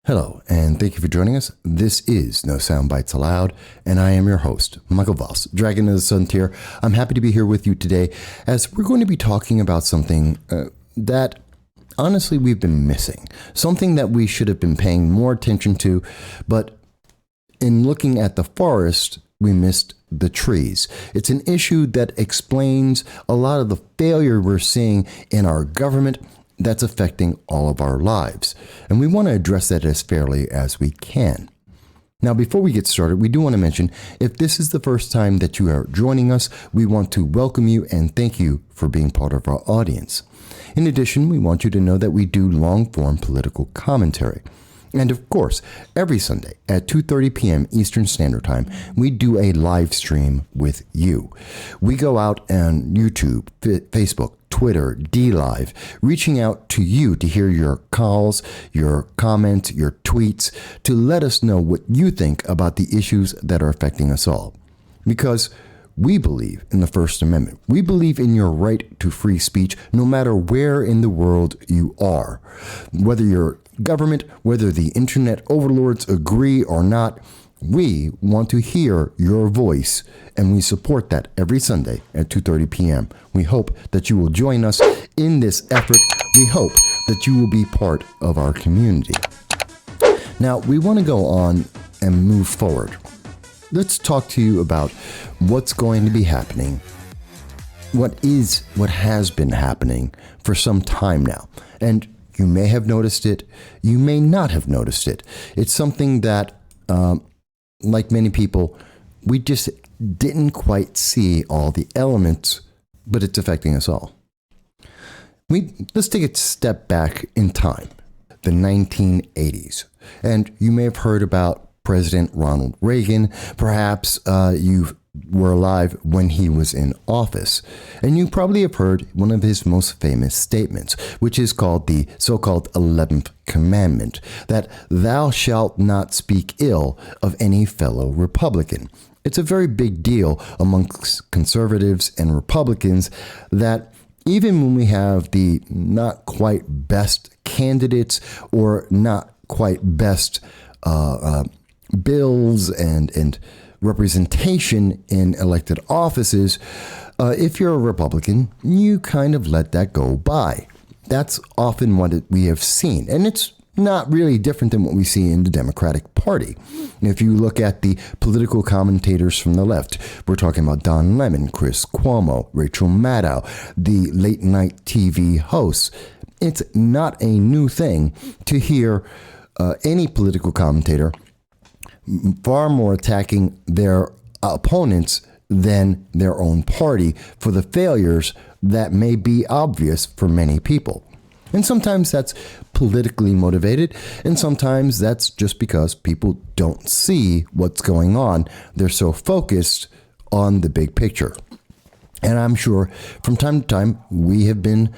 Hello, and thank you for joining us. This is No Soundbites Allowed, and I am your host, Michael Voss, Dragon of the Sun Tier. I'm happy to be here with you today as we're going to be talking about something that honestly we've been missing, something that we should have been paying more attention to, but in looking at the forest, we missed the trees. It's an issue that explains a lot of the failure we're seeing in our government that's affecting all of our lives. And we want to address that as fairly as we can. Now, before we get started, we do want to mention, if this is the first time that you are joining us, we want to welcome you and thank you for being part of our audience. In addition, we want you to know that we do long-form political commentary. And of course, every Sunday at 2:30 p.m. Eastern Standard Time, we do a live stream with you. We go out on YouTube, Facebook, Twitter, DLive, reaching out to you to hear your calls, your comments, your tweets, to let us know what you think about the issues that are affecting us all. Because we believe in the First Amendment. We believe in your right to free speech, no matter where in the world you are. Whether you're government, whether the internet overlords agree or not, we want to hear your voice, and we support that every Sunday at 2:30 p.m. We hope that you will join us in this effort. We hope that you will be part of our community. Now, we want to go on and move forward. Let's talk to you about what's going to be happening, what has been happening for some time now. And you may have noticed it, you may not have noticed it. It's something that, like many people, we just didn't quite see all the elements, but it's affecting us all. Let's take a step back in time, the 1980s. And you may have heard about President Ronald Reagan. Perhaps you were alive when he was in office. And you probably have heard one of his most famous statements, which is called the so-called 11th Commandment, that thou shalt not speak ill of any fellow Republican. It's a very big deal amongst conservatives and Republicans that even when we have the not quite best candidates or not quite best bills and representation in elected offices, if you're a Republican, you kind of let that go by. That's often what we have seen. And it's not really different than what we see in the Democratic Party. If you look at the political commentators from the left, we're talking about Don Lemon, Chris Cuomo, Rachel Maddow, the late night TV hosts. It's not a new thing to hear any political commentator far more attacking their opponents than their own party for the failures that may be obvious for many people. And sometimes that's politically motivated, and sometimes that's just because people don't see what's going on. They're so focused on the big picture. And I'm sure from time to time we have been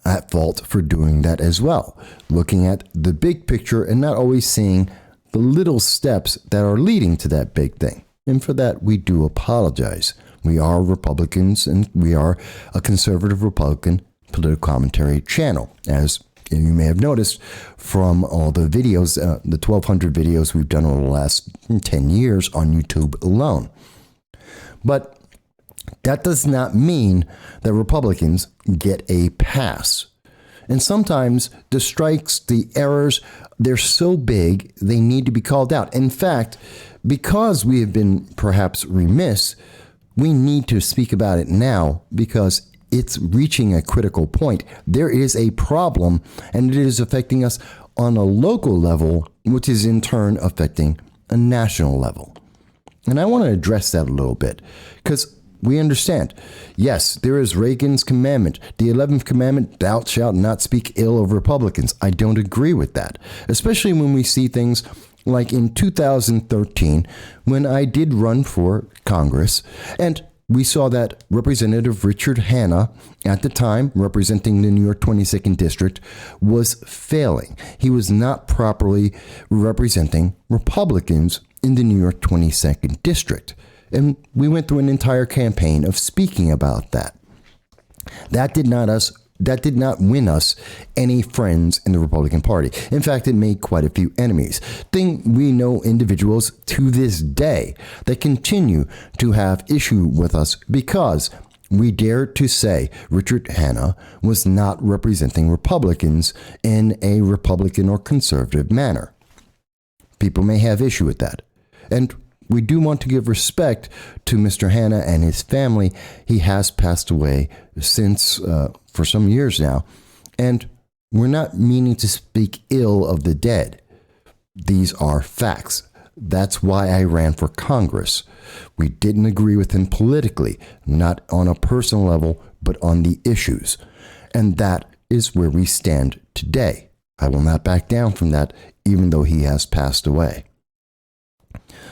at fault for doing that as well, looking at the big picture and not always seeing the little steps that are leading to that big thing. And for that, we do apologize. We are Republicans, and we are a conservative Republican political commentary channel, as you may have noticed from all the videos, the 1,200 videos we've done over the last 10 years on YouTube alone. But that does not mean that Republicans get a pass. And sometimes the strikes, the errors, they're so big, they need to be called out. In fact, because we have been perhaps remiss, we need to speak about it now because it's reaching a critical point. There is a problem, and it is affecting us on a local level, which is in turn affecting a national level. And I want to address that a little bit because we understand, yes, there is Reagan's commandment, the 11th commandment, thou shalt not speak ill of Republicans. I don't agree with that, especially when we see things like in 2013, when I did run for Congress, and we saw that Representative Richard Hanna, at the time representing the New York 22nd District, was failing. He was not properly representing Republicans in the New York 22nd District. And we went through an entire campaign of speaking about that. That did not that did not win us any friends in the Republican Party. In fact, it made quite a few enemies. We know individuals to this day that continue to have issue with us because we dared to say Richard Hanna was not representing Republicans in a Republican or conservative manner. People may have issue with that. And we do want to give respect to Mr. Hanna and his family. He has passed away since for some years now. And we're not meaning to speak ill of the dead. These are facts. That's why I ran for Congress. We didn't agree with him politically, not on a personal level, but on the issues. And that is where we stand today. I will not back down from that, even though he has passed away.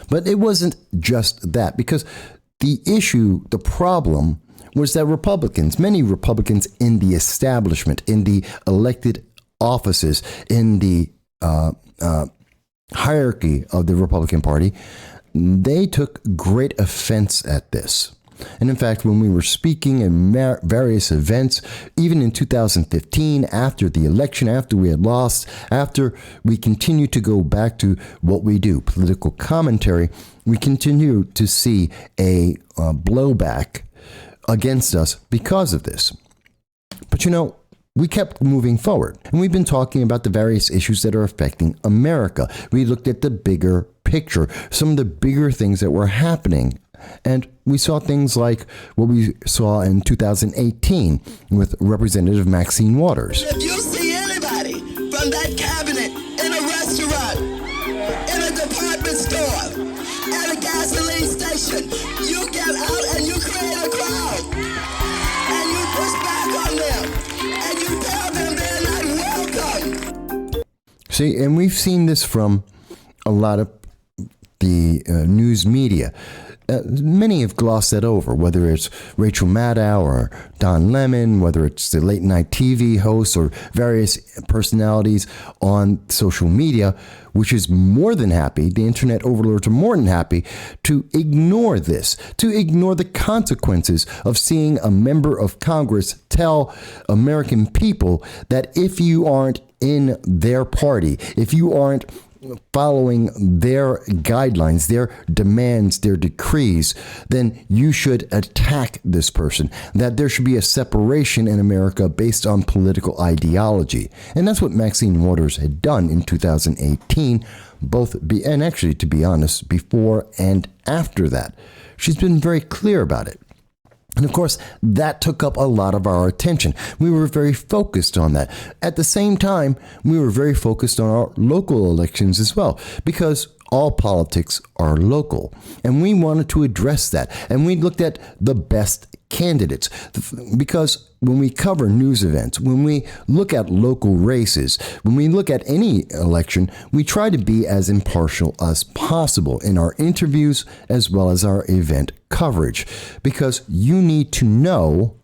But it wasn't just that, because the issue, the problem, was that many Republicans in the establishment, in the elected offices, in the hierarchy of the Republican Party, they took great offense at this. And in fact, when we were speaking in various events, even in 2015, after the election, after we had lost, after we continued to go back to what we do, political commentary, we continue to see a blowback against us because of this. But we kept moving forward, and we've been talking about the various issues that are affecting America. We looked at the bigger picture, some of the bigger things that were happening. And we saw things like what we saw in 2018 with Representative Maxine Waters. If you see anybody from that cabinet in a restaurant, in a department store, at a gasoline station, you get out and you create a crowd. And you push back on them. And you tell them they're not welcome. See, and we've seen this from a lot of the news media. Many have glossed that over, whether it's Rachel Maddow or Don Lemon, whether it's the late night TV hosts or various personalities on social media, which is more than happy, the internet overlords are more than happy to ignore this, to ignore the consequences of seeing a member of Congress tell American people that if you aren't in their party, if you aren't following their guidelines, their demands, their decrees, then you should attack this person, that there should be a separation in America based on political ideology. And that's what Maxine Waters had done in 2018, and actually, to be honest, before and after that. She's been very clear about it. And of course, that took up a lot of our attention. We were very focused on that. At the same time, we were very focused on our local elections as well, because all politics are local. And we wanted to address that. And we looked at the best candidates, because when we cover news events, when we look at local races, when we look at any election, we try to be as impartial as possible in our interviews as well as our event coverage, because you need to know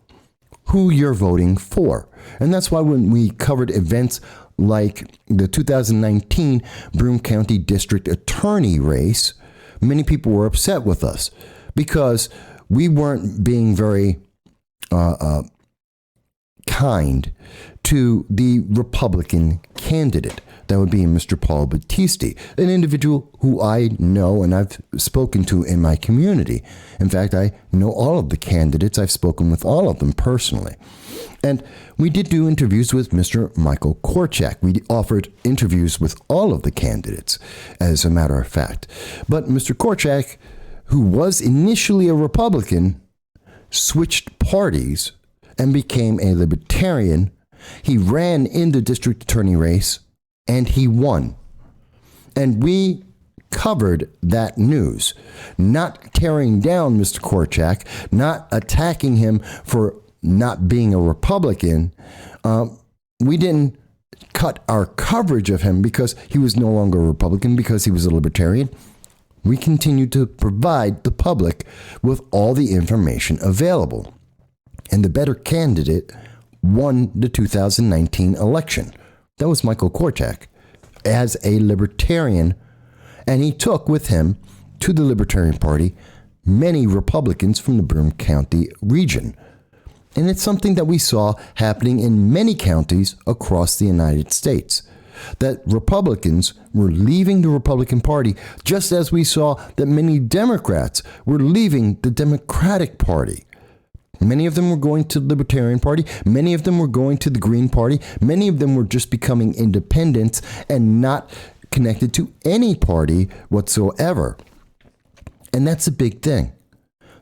who you're voting for. And that's why when we covered events like the 2019 Broome County District Attorney race, many people were upset with us because we weren't being very kind to the Republican candidate. That would be Mr. Paul Battisti, an individual who I know and I've spoken to in my community. In fact, I know all of the candidates. I've spoken with all of them personally. And we did do interviews with Mr. Michael Korchak. We offered interviews with all of the candidates, as a matter of fact. But Mr. Korchak, who was initially a Republican, switched parties and became a Libertarian. He ran in the district attorney race and he won. And we covered that news, not tearing down Mr. Korchak, not attacking him for not being a Republican. We didn't cut our coverage of him because he was no longer a Republican, because he was a Libertarian. We continued to provide the public with all the information available. And the better candidate won the 2019 election. That was Michael Korchak as a Libertarian, and he took with him to the Libertarian Party many Republicans from the Broome County region. And it's something that we saw happening in many counties across the United States, that Republicans were leaving the Republican Party, just as we saw that many Democrats were leaving the Democratic Party. Many of them were going to the Libertarian Party. Many of them were going to the Green Party. Many of them were just becoming independents and not connected to any party whatsoever. And that's a big thing,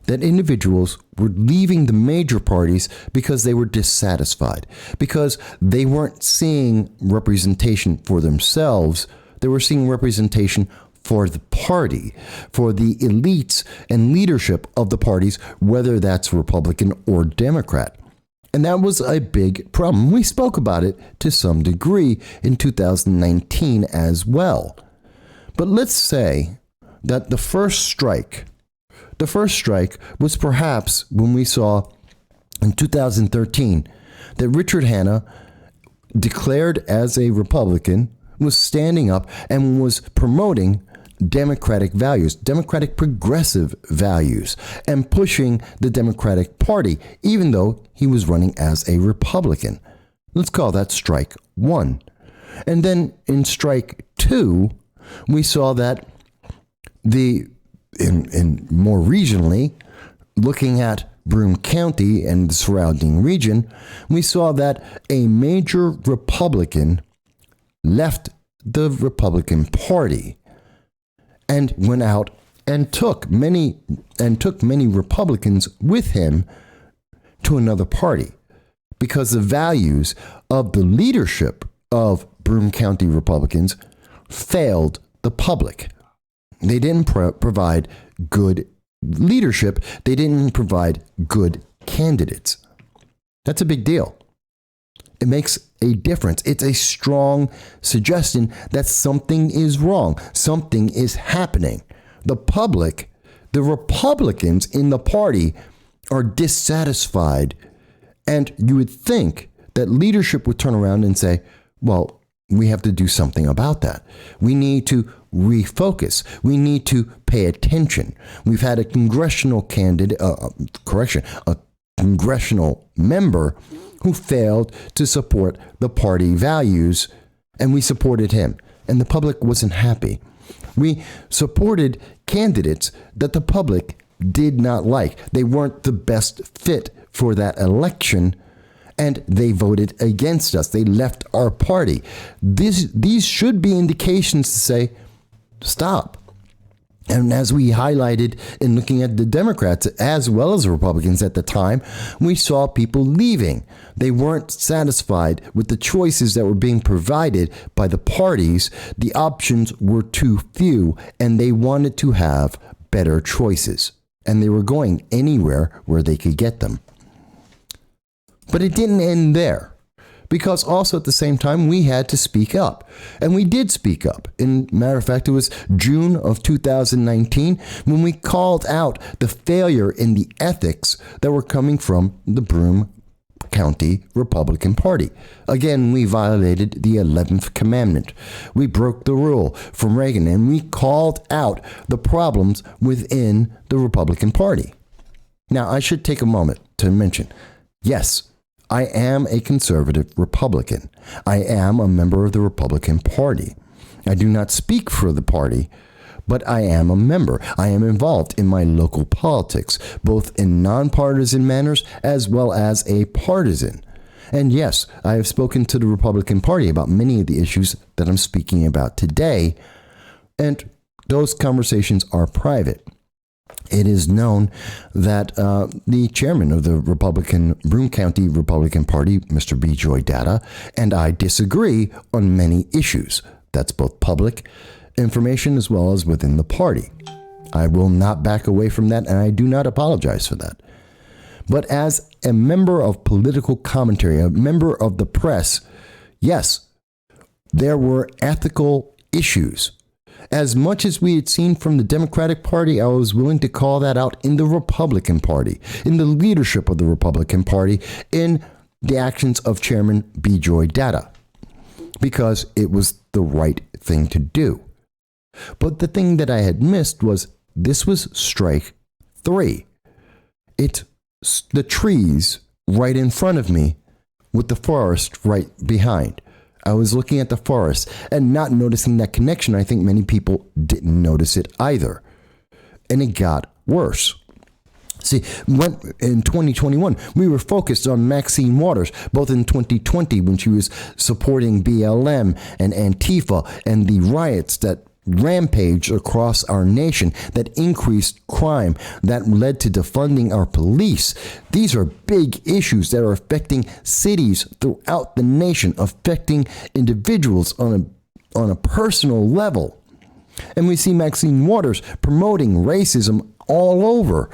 that individuals were leaving the major parties because they were dissatisfied, because they weren't seeing representation for themselves. They were seeing representation for the party, for the elites and leadership of the parties, whether that's Republican or Democrat. And that was a big problem. We spoke about it to some degree in 2019 as well. But let's say that the first strike was perhaps when we saw in 2013 that Richard Hanna, declared as a Republican, was standing up and was promoting democratic values, democratic progressive values, and pushing the Democratic Party, even though he was running as a Republican. Let's call that strike one. And then in strike two, we saw that in more regionally, looking at Broome County and the surrounding region, we saw that a major Republican left the Republican Party and went out and took many Republicans with him to another party, because the values of the leadership of Broome County Republicans failed the public. They didn't provide good leadership. They didn't provide good candidates. That's a big deal. It makes a difference. It's a strong suggestion that something is wrong. Something is happening. The public, the Republicans in the party, are dissatisfied. And you would think that leadership would turn around and say, well, we have to do something about that. We need to refocus. We need to pay attention. We've had a congressional a congressional member who failed to support the party values, and we supported him, and the public wasn't happy. We supported candidates that the public did not like. They weren't the best fit for that election, and they voted against us. They left our party. These should be indications to say, stop. And as we highlighted in looking at the Democrats as well as the Republicans at the time, we saw people leaving. They weren't satisfied with the choices that were being provided by the parties. The options were too few, and they wanted to have better choices. And they were going anywhere where they could get them. But it didn't end there, because also at the same time, we had to speak up. And we did speak up. Matter of fact, it was June of 2019 when we called out the failure in the ethics that were coming from the Broome County Republican Party. Again, we violated the 11th Commandment. We broke the rule from Reagan, and we called out the problems within the Republican Party. Now, I should take a moment to mention, yes, I am a conservative Republican. I am a member of the Republican Party. I do not speak for the party, but I am a member. I am involved in my local politics, both in nonpartisan manners as well as a partisan. And yes, I have spoken to the Republican Party about many of the issues that I'm speaking about today, and those conversations are private. It is known that the chairman of the Broome County Republican Party, Mr. B. Joy Data, and I disagree on many issues. That's both public information as well as within the party. I will not back away from that, and I do not apologize for that. But as a member of political commentary, a member of the press, yes, there were ethical issues. As much as we had seen from the Democratic Party, I was willing to call that out in the Republican Party, in the leadership of the Republican Party, in the actions of Chairman B. Joy Data, because it was the right thing to do. But the thing that I had missed was this was strike 3. The trees right in front of me with the forest right behind. I was looking at the forest and not noticing that connection. I think many people didn't notice it either. And it got worse. See, when in 2021, we were focused on Maxine Waters, both in 2020 when she was supporting BLM and Antifa and the riots that rampaged across our nation, that increased crime, that led to defunding our police. These are big issues that are affecting cities throughout the nation, affecting individuals on a personal level. And we see Maxine Waters promoting racism all over,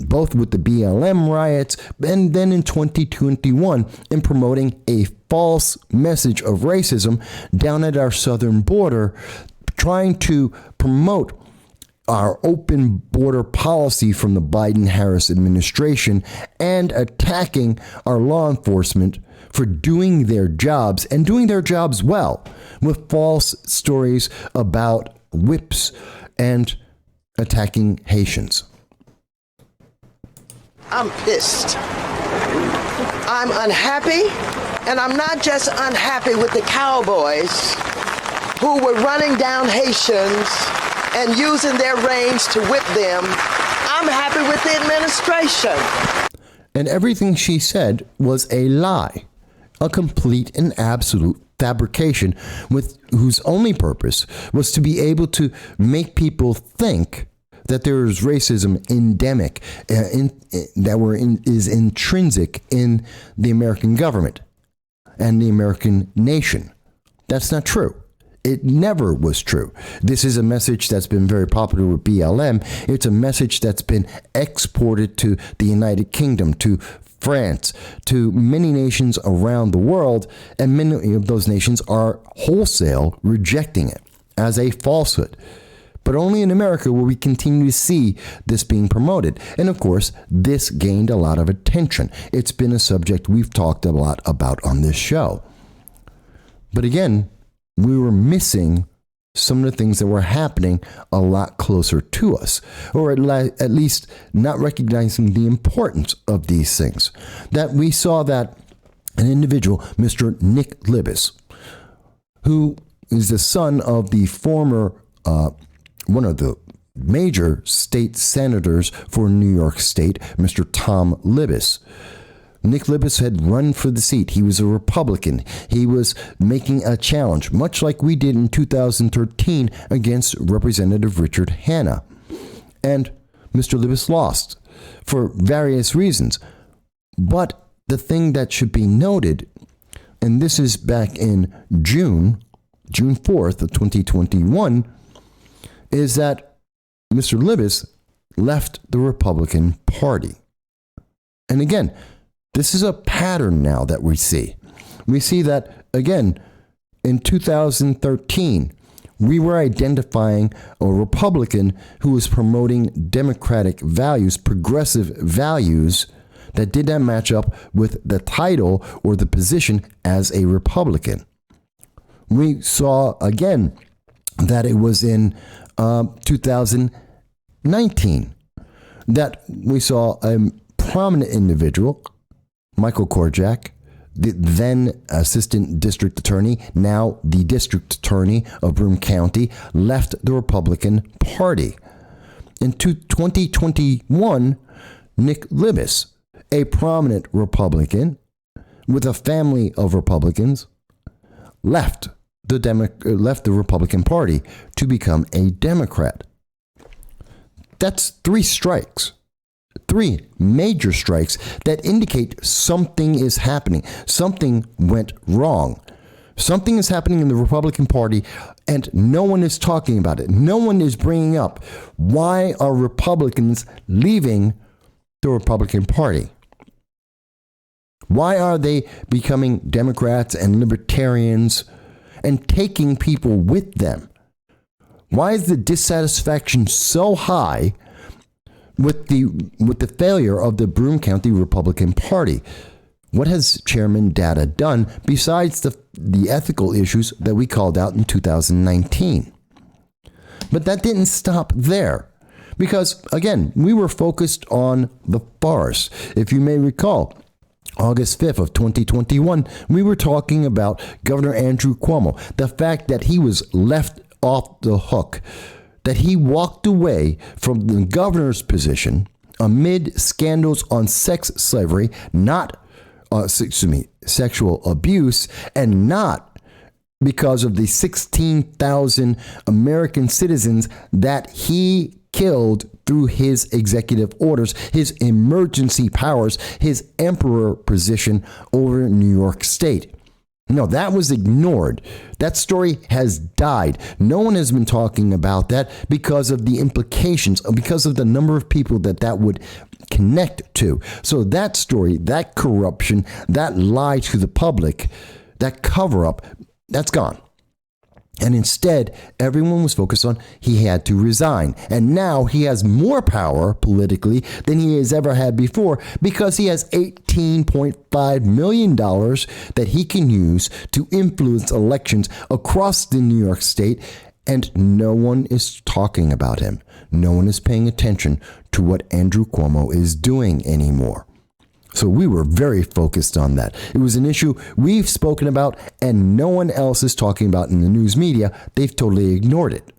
both with the BLM riots and then in 2021 in promoting a false message of racism down at our southern border, trying to promote our open border policy from the Biden-Harris administration and attacking our law enforcement for doing their jobs and doing their jobs well with false stories about whips and attacking Haitians. I'm pissed. I'm unhappy, and I'm not just unhappy with the cowboys who were running down Haitians and using their reins to whip them. I'm happy with the administration. And everything she said was a lie, a complete and absolute fabrication with whose only purpose was to be able to make people think that there is racism endemic, is intrinsic in the American government and the American nation. That's not true. It never was true. This is a message that's been very popular with BLM. It's a message that's been exported to the United Kingdom, to France, to many nations around the world, and many of those nations are wholesale rejecting it as a falsehood. But only in America will we continue to see this being promoted. And of course, this gained a lot of attention. It's been a subject we've talked a lot about on this show. But again, we were missing some of the things that were happening a lot closer to us, or at least not recognizing the importance of these things. That we saw that an individual, Mr. Nick Libis, who is the son of the former, one of the major state senators for New York State, Mr. Tom Libis. Nick Libis had run for the seat. He was a Republican. He was making a challenge, much like we did in 2013 against Representative Richard Hanna. And Mr. Libis lost for various reasons. But the thing that should be noted, and this is back in June 4th of 2021, is that Mr. Libis left the Republican Party. And again, this is a pattern now that we see. We see that, again, in 2013, we were identifying a Republican who was promoting democratic values, progressive values that did not match up with the title or the position as a Republican. We saw, again, that it was in 2019 that we saw a prominent individual, Michael Korjak, the then assistant district attorney, now the district attorney of Broome County, left the Republican Party. In 2021, Nick Libis, a prominent Republican with a family of Republicans, left the Republican Party to become a Democrat. That's 3 strikes. 3 major strikes that indicate something is happening. Something went wrong. Something is happening in the Republican Party, and no one is talking about it. No one is bringing up why are Republicans leaving the Republican Party? Why are they becoming Democrats and libertarians and taking people with them? Why is the dissatisfaction so high with the failure of the Broome County Republican Party? What has Chairman Data done besides the ethical issues that we called out in 2019? But that didn't stop there, because again, we were focused on the farce. If you may recall, August 5th of 2021, we were talking about Governor Andrew Cuomo, the fact that he was left off the hook, that he walked away from the governor's position amid scandals on sex slavery, sexual abuse, and not because of the 16,000 American citizens that he killed through his executive orders, his emergency powers, his emperor position over New York State. No, that was ignored. That story has died. No one has been talking about that because of the implications, because of the number of people that would connect to. So that story, that corruption, that lie to the public, that cover up, that's gone. And instead, everyone was focused on he had to resign. And now he has more power politically than he has ever had before because he has $18.5 million that he can use to influence elections across the New York State. And no one is talking about him. No one is paying attention to what Andrew Cuomo is doing anymore. So we were very focused on that. It was an issue we've spoken about and no one else is talking about in the news media. They've totally ignored it.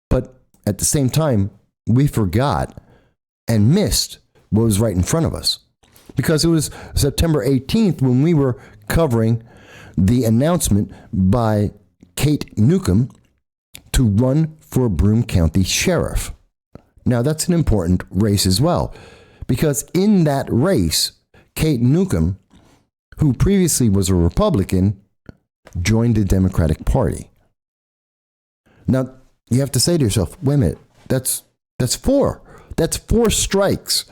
But at the same time, we forgot and missed what was right in front of us. Because it was September 18th when we were covering the announcement by Kate Newcomb to run for Broome County Sheriff. Now, that's an important race as well. Because in that race, Kate Newcomb, who previously was a Republican, joined the Democratic Party. Now, you have to say to yourself, wait a minute, that's four. That's 4 strikes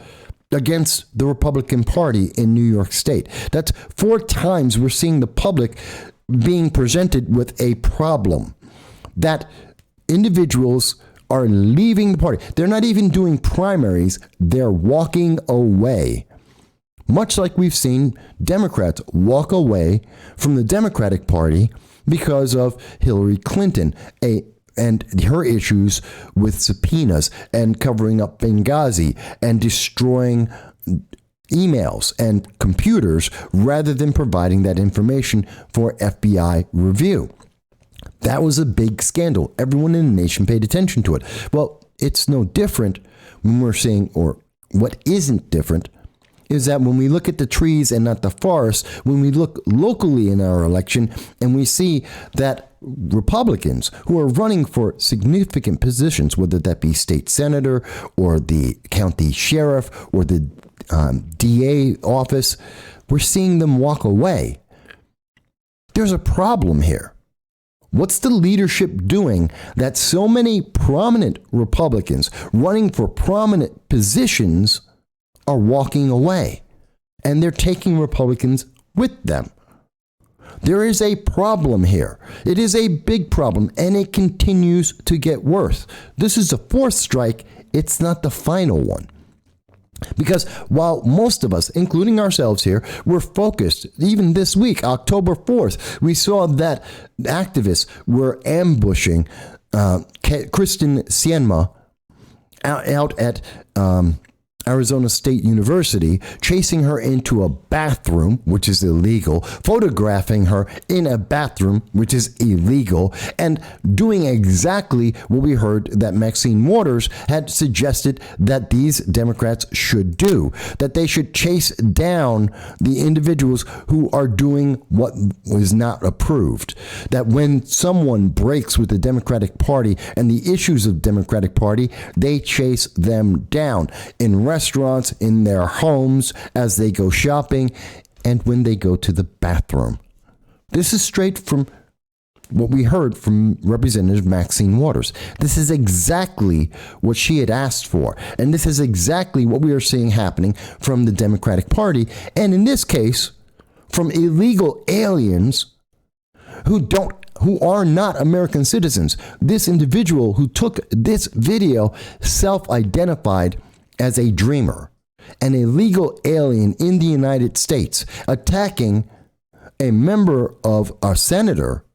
against the Republican Party in New York State. That's 4 times we're seeing the public being presented with a problem that individuals are leaving the party. They're not even doing primaries. They're walking away. Much like we've seen Democrats walk away from the Democratic Party because of Hillary Clinton and her issues with subpoenas and covering up Benghazi and destroying emails and computers rather than providing that information for FBI review. That was a big scandal. Everyone in the nation paid attention to it. Well, it's no different when we're seeing, or what isn't different, is that when we look at the trees and not the forest, when we look locally in our election and we see that Republicans who are running for significant positions, whether that be state senator or the county sheriff or the DA office, we're seeing them walk away. There's a problem here. What's the leadership doing that so many prominent Republicans running for prominent positions are walking away? And they're taking Republicans with them. There is a problem here. It is a big problem, and it continues to get worse. This is the 4th strike. It's not the final one. Because while most of us, including ourselves here, were focused, even this week, October 4th, we saw that activists were ambushing Kristen Sienma out at Arizona State University, chasing her into a bathroom, which is illegal, photographing her in a bathroom, which is illegal, and doing exactly what we heard that Maxine Waters had suggested that these Democrats should do, that they should chase down the individuals who are doing what was not approved, that when someone breaks with the Democratic Party and the issues of the Democratic Party, they chase them down in restaurants, in their homes, as they go shopping, and when they go to the bathroom. This is straight from what we heard from Representative Maxine Waters. This is exactly what she had asked for. And this is exactly what we are seeing happening from the Democratic Party. And in this case, from illegal aliens who are not American citizens. This individual who took this video self-identified as a dreamer, an illegal alien in the United States, attacking a member of a senator,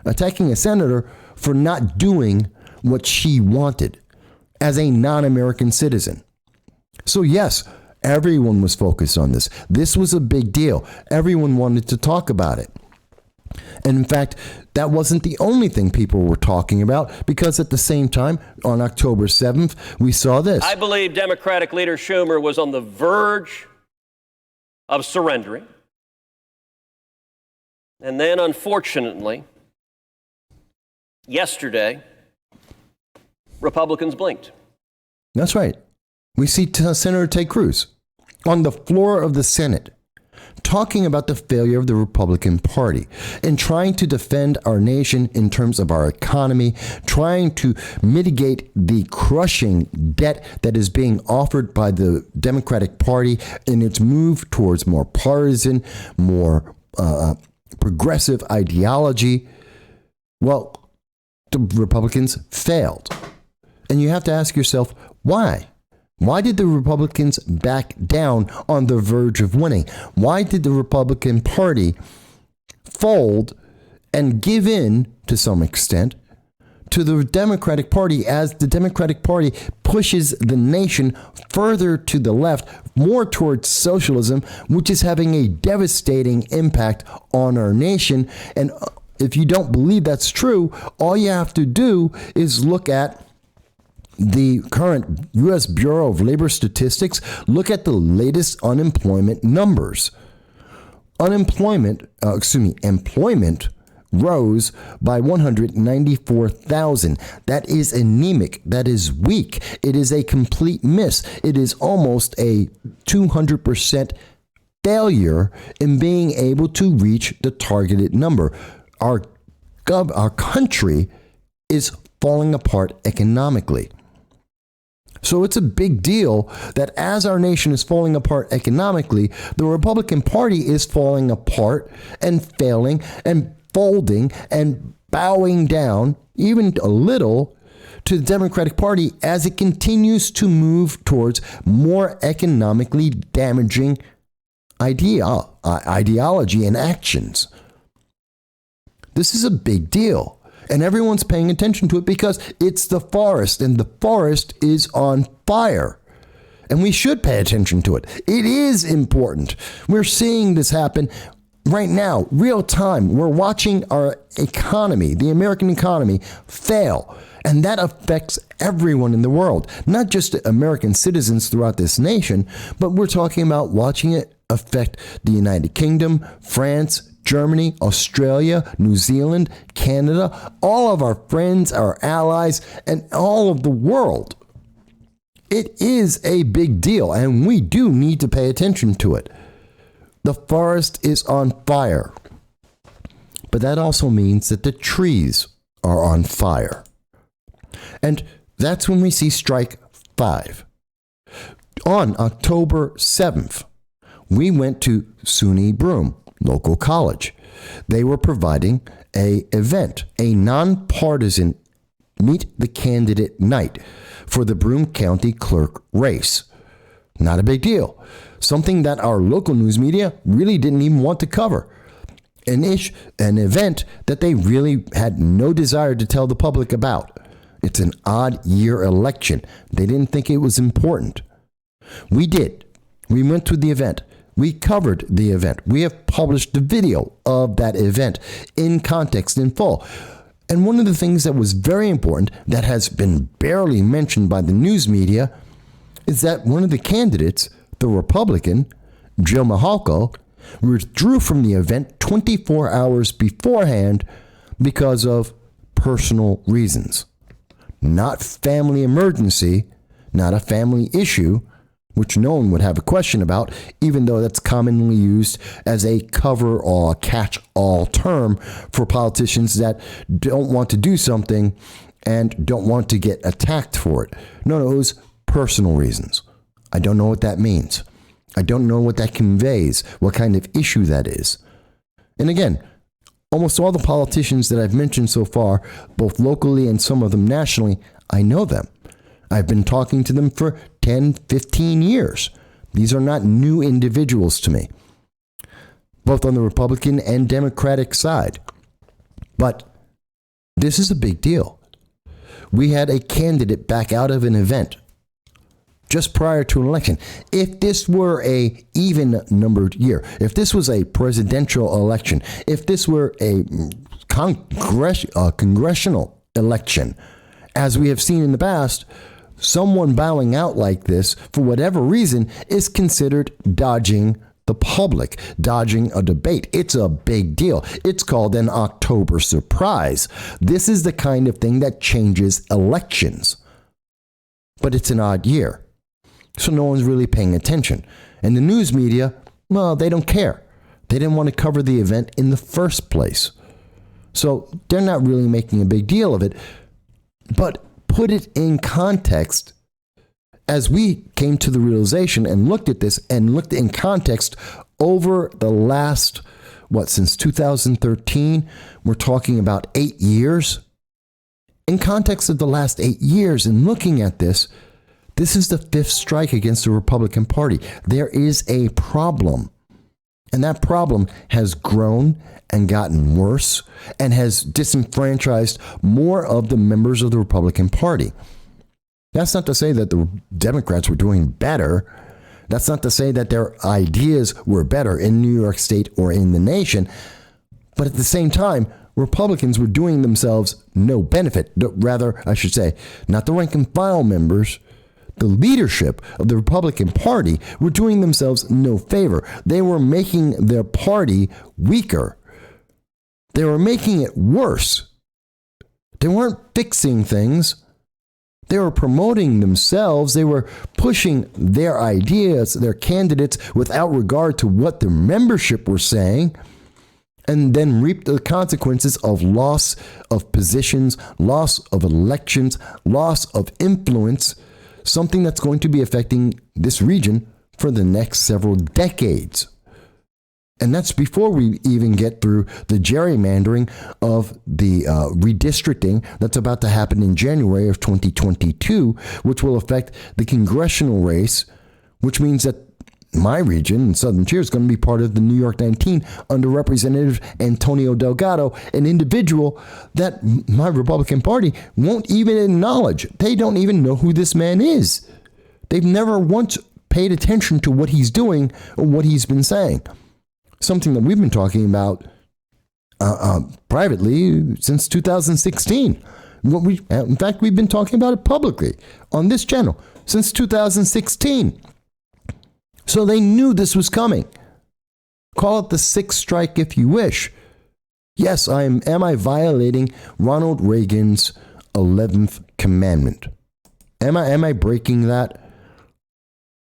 attacking a senator for not doing what she wanted as a non-American citizen. So yes, Everyone was focused on this. This was a big deal. Everyone wanted to talk about it. And in fact, that wasn't the only thing people were talking about, because at the same time, on October 7th, we saw this. I believe Democratic leader Schumer was on the verge of surrendering. And then, unfortunately, yesterday, Republicans blinked. That's right. We see Senator Ted Cruz on the floor of the Senate talking about the failure of the Republican Party and trying to defend our nation in terms of our economy, trying to mitigate the crushing debt that is being offered by the Democratic Party in its move towards more partisan, more progressive ideology. Well, the Republicans failed. And you have to ask yourself, why? Why did the Republicans back down on the verge of winning? Why did the Republican Party fold and give in, to some extent, to the Democratic Party as the Democratic Party pushes the nation further to the left, more towards socialism, which is having a devastating impact on our nation? And if you don't believe that's true, all you have to do is look at the current U.S. Bureau of Labor Statistics. Look at the latest unemployment numbers. Employment rose by 194,000. That is anemic. That is weak. It is a complete miss. It is almost a 200% failure in being able to reach the targeted number. Our country is falling apart economically. So it's a big deal that as our nation is falling apart economically, the Republican Party is falling apart and failing and folding and bowing down even a little to the Democratic Party as it continues to move towards more economically damaging ideology and actions. This is a big deal. And everyone's paying attention to it because it's the forest, and the forest is on fire. And we should pay attention to it. It is important. We're seeing this happen right now, real time. We're watching our economy, the American economy, fail. And that affects everyone in the world, not just American citizens throughout this nation, but we're talking about watching it affect the United Kingdom, France, Germany, Australia, New Zealand, Canada, all of our friends, our allies, and all of the world. It is a big deal, and we do need to pay attention to it. The forest is on fire, but that also means that the trees are on fire. And that's when we see Strike 5. On October 7th, we went to SUNY Broome local college. They were providing an event, a nonpartisan meet the candidate night for the Broome County clerk race. Not a big deal. Something that our local news media really didn't even want to cover. An event that they really had no desire to tell the public about. It's an odd year election. They didn't think it was important. We did. We went to the event. We covered the event. We have published the video of that event in context, in full. And one of the things that was very important that has been barely mentioned by the news media is that one of the candidates, the Republican, Jill Mahalko, withdrew from the event 24 hours beforehand because of personal reasons. Not family emergency, not a family issue, which no one would have a question about, even though that's commonly used as a cover or catch-all term for politicians that don't want to do something and don't want to get attacked for it. No, it was personal reasons. I don't know what that means. I don't know what that conveys, what kind of issue that is. And again, almost all the politicians that I've mentioned so far, both locally and some of them nationally, I know them. I've been talking to them for 10, 15 years. These are not new individuals to me, both on the Republican and Democratic side. But this is a big deal. We had a candidate back out of an event just prior to an election. If this were a even numbered year, if this was a presidential election, if this were a congressional election, as we have seen in the past, someone bowing out like this, for whatever reason, is considered dodging the public, dodging a debate. It's a big deal. It's called an October surprise. This is the kind of thing that changes elections. But it's an odd year, so no one's really paying attention. And the news media, well, they don't care. They didn't want to cover the event in the first place. So they're not really making a big deal of it. But put it in context, as we came to the realization and looked at this and looked in context over the last, since 2013, we're talking about 8 years. In context of the last 8 years and looking at this, this is the fifth strike against the Republican Party. There is a problem. And that problem has grown and gotten worse and has disenfranchised more of the members of the Republican Party. That's not to say that the Democrats were doing better. That's not to say that their ideas were better in New York State or in the nation. But at the same time, Republicans were doing themselves no benefit. Rather, I should say, not the rank and file members. The leadership of the Republican Party were doing themselves no favor. They were making their party weaker. They were making it worse. They weren't fixing things. They were promoting themselves. They were pushing their ideas, their candidates, without regard to what their membership were saying, and then reaped the consequences of loss of positions, loss of elections, loss of influence, something that's going to be affecting this region for the next several decades. And that's before we even get through the gerrymandering of the redistricting that's about to happen in January of 2022, which will affect the congressional race, which means that my region in Southern Tier is going to be part of the New York 19 under Representative Antonio Delgado, an individual that my Republican Party won't even acknowledge. They don't even know who this man is. They've never once paid attention to what he's doing or what he's been saying. Something that we've been talking about privately since 2016. In fact, we've been talking about it publicly on this channel since 2016. So they knew this was coming. Call it the sixth strike if you wish. Yes, am I violating Ronald Reagan's 11th commandment? Am I breaking that?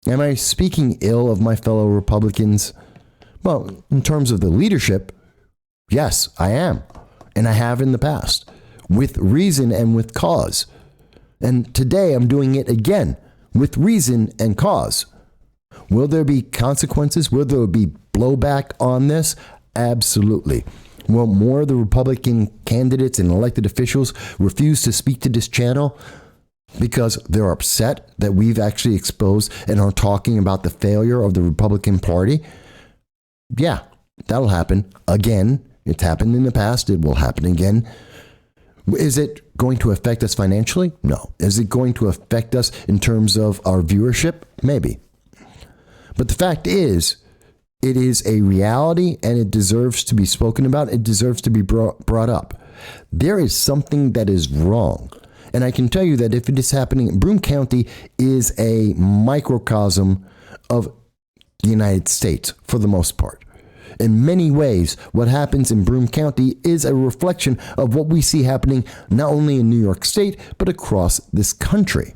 Am I speaking ill of my fellow Republicans? Well, in terms of the leadership, yes, I am. And I have in the past, with reason and with cause. And today I'm doing it again, with reason and cause. Will there be consequences? Will there be blowback on this? Absolutely. Will more of the Republican candidates and elected officials refuse to speak to this channel because they're upset that we've actually exposed and are talking about the failure of the Republican Party? Yeah, that'll happen again. It's happened in the past. It will happen again. Is it going to affect us financially? No. Is it going to affect us in terms of our viewership? Maybe. But the fact is, it is a reality and it deserves to be spoken about. It deserves to be brought up. There is something that is wrong. And I can tell you that if it is happening, Broome County is a microcosm of the United States for the most part. In many ways, what happens in Broome County is a reflection of what we see happening not only in New York State, but across this country,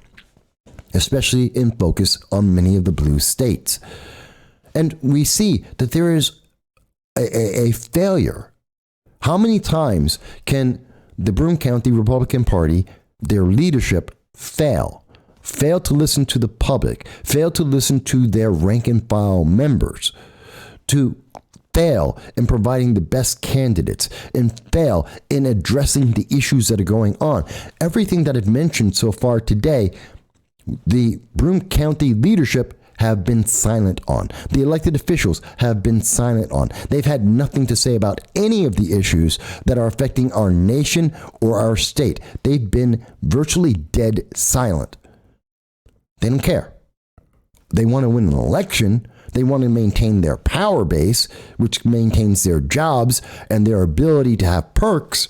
especially in focus on many of the blue states. And we see that there is a failure. How many times can the Broome County Republican Party, their leadership, fail to listen to the public, fail to listen to their rank and file members, to fail in providing the best candidates, and fail in addressing the issues that are going on? Everything that I've mentioned so far today, the Broome County leadership have been silent on. The elected officials have been silent on. They've had nothing to say about any of the issues that are affecting our nation or our state. They've been virtually dead silent. They don't care. they want to win an election. They want to maintain their power base, which maintains their jobs and their ability to have perks.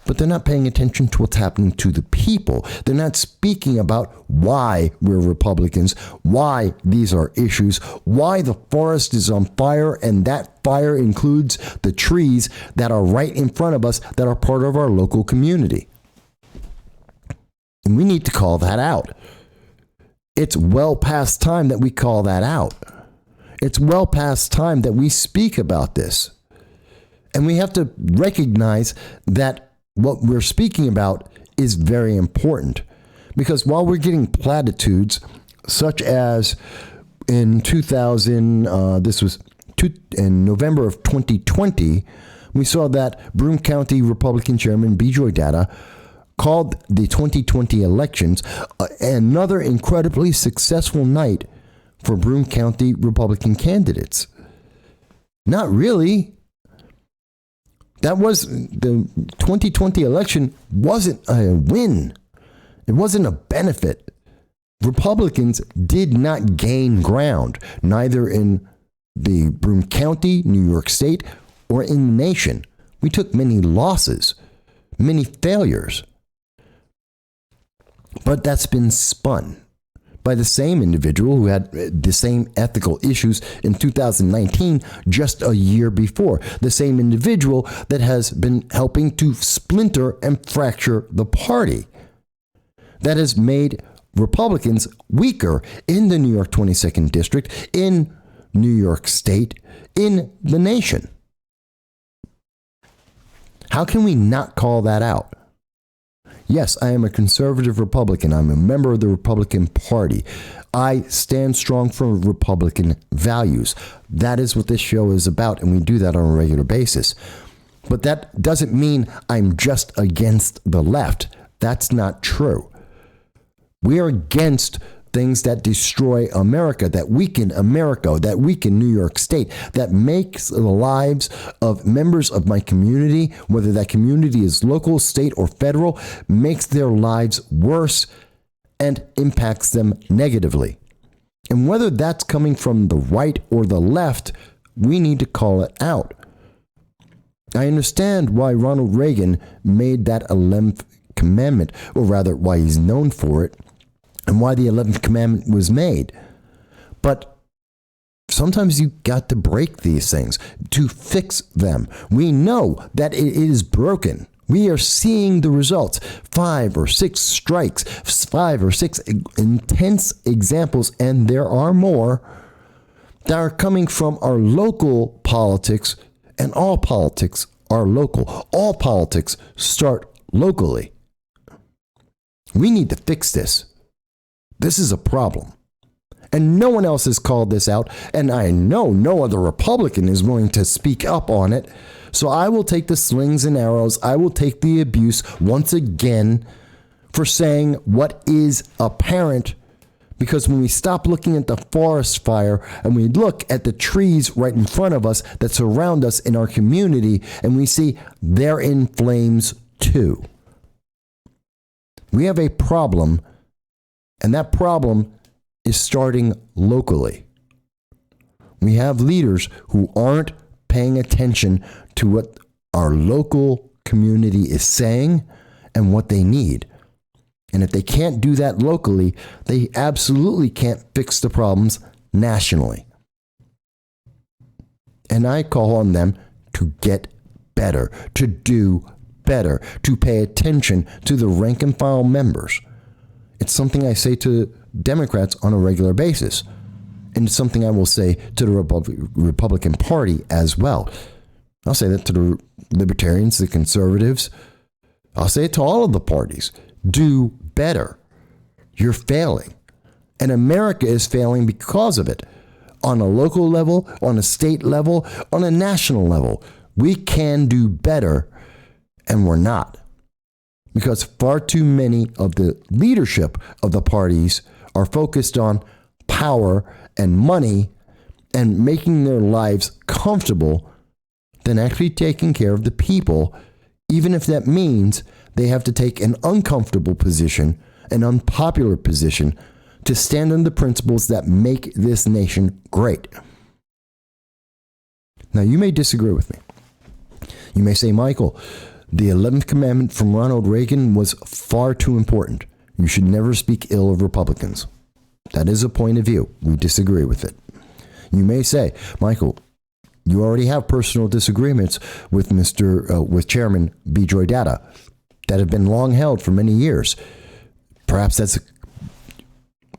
But they're not paying attention to what's happening to the people. They're not speaking about why we're Republicans, why these are issues, why the forest is on fire, and that fire includes the trees that are right in front of us that are part of our local community. And we need to call that out. It's well past time that we call that out. It's well past time that we speak about this. And we have to recognize that what we're speaking about is very important, because while we're getting platitudes such as in in November of 2020, we saw that Broome County Republican Chairman Bijoy Datta called the 2020 elections another incredibly successful night for Broome County Republican candidates. Not really. That was the 2020 election wasn't a win. It wasn't a benefit. Republicans did not gain ground, neither in the Broome County, New York State, or in the nation. We took many losses, many failures. But that's been spun by the same individual who had the same ethical issues in 2019, just a year before. The same individual that has been helping to splinter and fracture the party. That has made Republicans weaker in the New York 22nd District, in New York State, in the nation. How can we not call that out? Yes, I am a conservative Republican. I'm a member of the Republican Party. I stand strong for Republican values. That is what this show is about, and we do that on a regular basis. But that doesn't mean I'm just against the left. That's not true. We are against things that destroy America, that weaken New York State, that makes the lives of members of my community, whether that community is local, state, or federal, makes their lives worse and impacts them negatively. And whether that's coming from the right or the left, we need to call it out. I understand why Ronald Reagan made that 11th commandment, or rather why he's known for it, and why the 11th commandment was made. But sometimes you got to break these things to fix them. We know that it is broken. We are seeing the results. 5 or 6 strikes, 5 or 6 intense examples, and there are more that are coming from our local politics, and all politics are local. All politics start locally. We need to fix this. This is a problem. And no one else has called this out, and I know no other Republican is willing to speak up on it. So I will take the slings and arrows. I will take the abuse once again for saying what is apparent, because when we stop looking at the forest fire and we look at the trees right in front of us that surround us in our community, and we see they're in flames too. We have a problem. And that problem is starting locally. We have leaders who aren't paying attention to what our local community is saying and what they need. And if they can't do that locally, they absolutely can't fix the problems nationally. And I call on them to get better, to do better, to pay attention to the rank and file members. It's something I say to Democrats on a regular basis. And it's something I will say to the Republican Party as well. I'll say that to the Libertarians, the Conservatives. I'll say it to all of the parties. Do better. You're failing. And America is failing because of it. On a local level, on a state level, on a national level. We can do better, and we're not. Because far too many of the leadership of the parties are focused on power and money and making their lives comfortable than actually taking care of the people, even if that means they have to take an uncomfortable position, an unpopular position, to stand on the principles that make this nation great. Now, you may disagree with me. You may say, Michael, the 11th commandment from Ronald Reagan was far too important. You should never speak ill of Republicans. That is a point of view. We disagree with it. You may say, Michael, you already have personal disagreements with with Chairman Bijoy Datta that have been long held for many years. Perhaps that's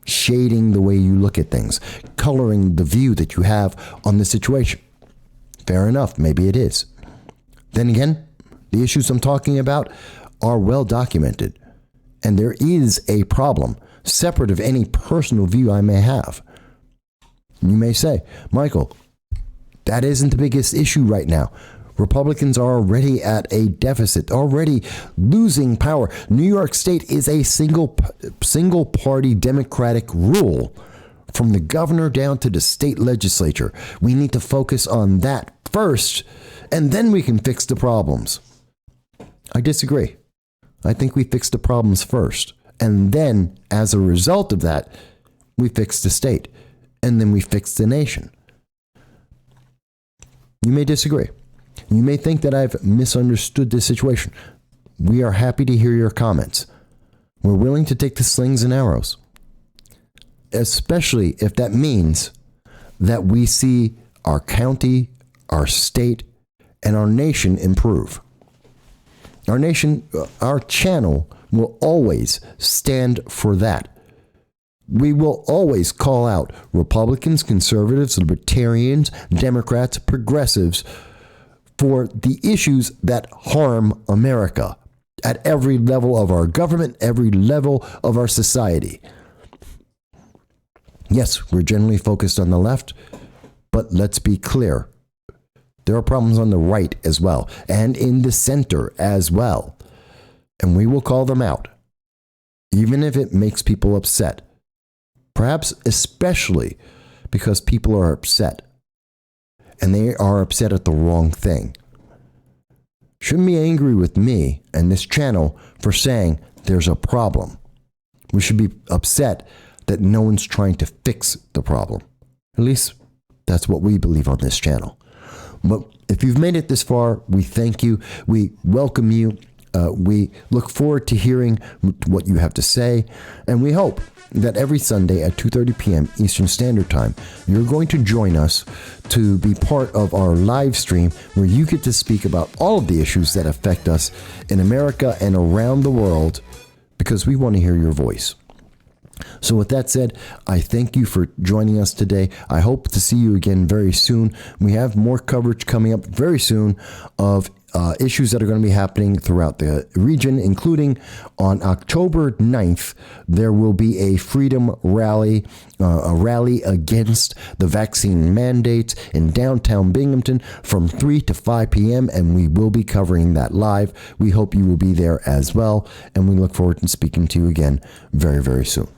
shading the way you look at things, coloring the view that you have on the situation. Fair enough, maybe it is. Then again, the issues I'm talking about are well documented, and there is a problem separate of any personal view I may have. You may say, Michael, that isn't the biggest issue right now. Republicans are already at a deficit, already losing power. New York State is a single party Democratic rule from the governor down to the state legislature. We need to focus on that first, and then we can fix the problems. I disagree. I think we fix the problems first, and then as a result of that, we fix the state, and then we fix the nation. You may disagree. You may think that I've misunderstood this situation. We are happy to hear your comments. We're willing to take the slings and arrows, especially if that means that we see our county, our state, and our nation improve. Our nation, our channel will always stand for that. We will always call out Republicans, conservatives, libertarians, Democrats, progressives for the issues that harm America at every level of our government, every level of our society. Yes, we're generally focused on the left, but let's be clear. There are problems on the right as well, and in the center as well. And we will call them out, even if it makes people upset. Perhaps especially because people are upset, and they are upset at the wrong thing. Shouldn't be angry with me and this channel for saying there's a problem. We should be upset that no one's trying to fix the problem. At least that's what we believe on this channel. But if you've made it this far, we thank you. We welcome you. We look forward to hearing what you have to say, and we hope that every Sunday at 2:30 p.m. Eastern Standard Time, you're going to join us to be part of our live stream where you get to speak about all of the issues that affect us in America and around the world, because we want to hear your voice. So with that said, I thank you for joining us today. I hope to see you again very soon. We have more coverage coming up very soon of issues that are going to be happening throughout the region, including on October 9th, there will be a freedom rally, a rally against the vaccine mandates in downtown Binghamton from 3 to 5 p.m., and we will be covering that live. We hope you will be there as well, and we look forward to speaking to you again very, very soon.